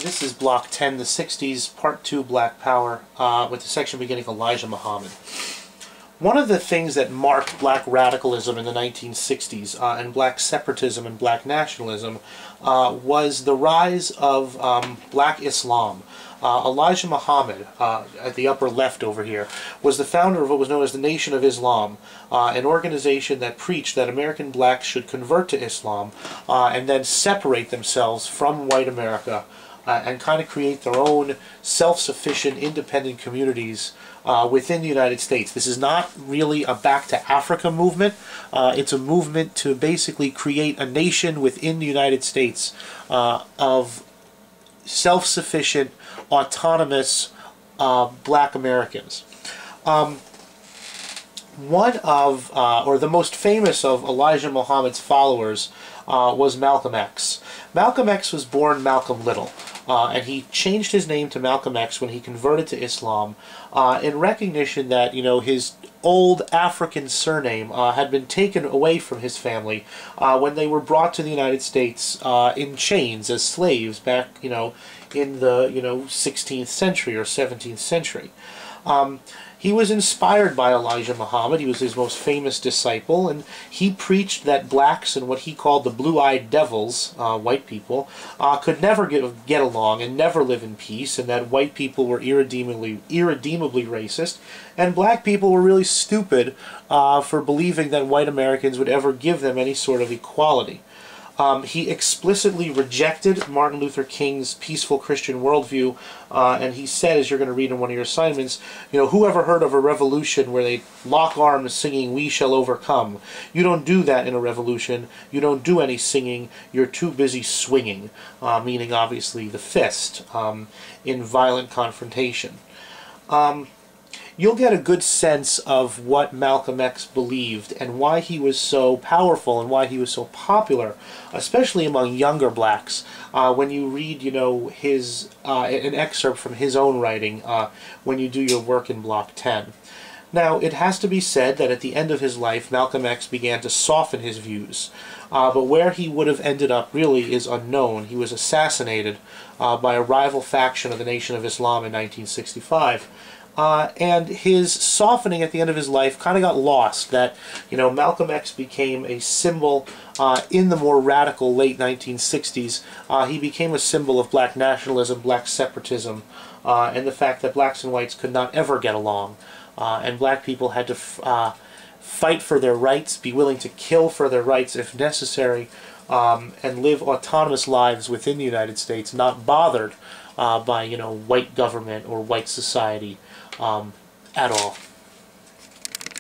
This is Block 10, the 60s, Part 2, Black Power, with the section beginning Elijah Muhammad. One of the things that marked black radicalism in the 1960s and black separatism and black nationalism was the rise of black Islam. Elijah Muhammad, at the upper left over here, was the founder of what was known as the Nation of Islam, an organization that preached that American blacks should convert to Islam and then separate themselves from white America and kind of create their own self-sufficient, independent communities within the United States. This is not really a Back to Africa movement. It's a movement to basically create a nation within the United States of self-sufficient, autonomous black Americans. One of, or the most famous of Elijah Muhammad's followers was Malcolm X. Malcolm X was born Malcolm Little, and he changed his name to Malcolm X when he converted to Islam in recognition that, you know, his old African surname had been taken away from his family when they were brought to the United States in chains as slaves back, you know, in the 16th century or 17th century. He was inspired by Elijah Muhammad. He was his most famous disciple, and he preached that blacks and what he called the blue-eyed devils, white people, could never get along and never live in peace, and that white people were irredeemably racist, and black people were really stupid for believing that white Americans would ever give them any sort of equality. He explicitly rejected Martin Luther King's peaceful Christian worldview, and he said, as you're going to read in one of your assignments, you know, who ever heard of a revolution where they lock arms singing, "We shall overcome"? You don't do that in a revolution. You don't do any singing. You're too busy swinging, meaning obviously the fist, in violent confrontation. You'll get a good sense of what Malcolm X believed and why he was so powerful and why he was so popular, especially among younger blacks, when you read, you know, his an excerpt from his own writing when you do your work in Block 10. Now, it has to be said that at the end of his life, Malcolm X began to soften his views, but where he would have ended up really is unknown. He was assassinated by a rival faction of the Nation of Islam in 1965. And his softening at the end of his life kind of got lost. That, you know, Malcolm X became a symbol in the more radical late 1960s. He became a symbol of black nationalism, black separatism, and the fact that blacks and whites could not ever get along. And black people had to fight for their rights, be willing to kill for their rights if necessary, and live autonomous lives within the United States, not bothered by, you know, white government or white society at all.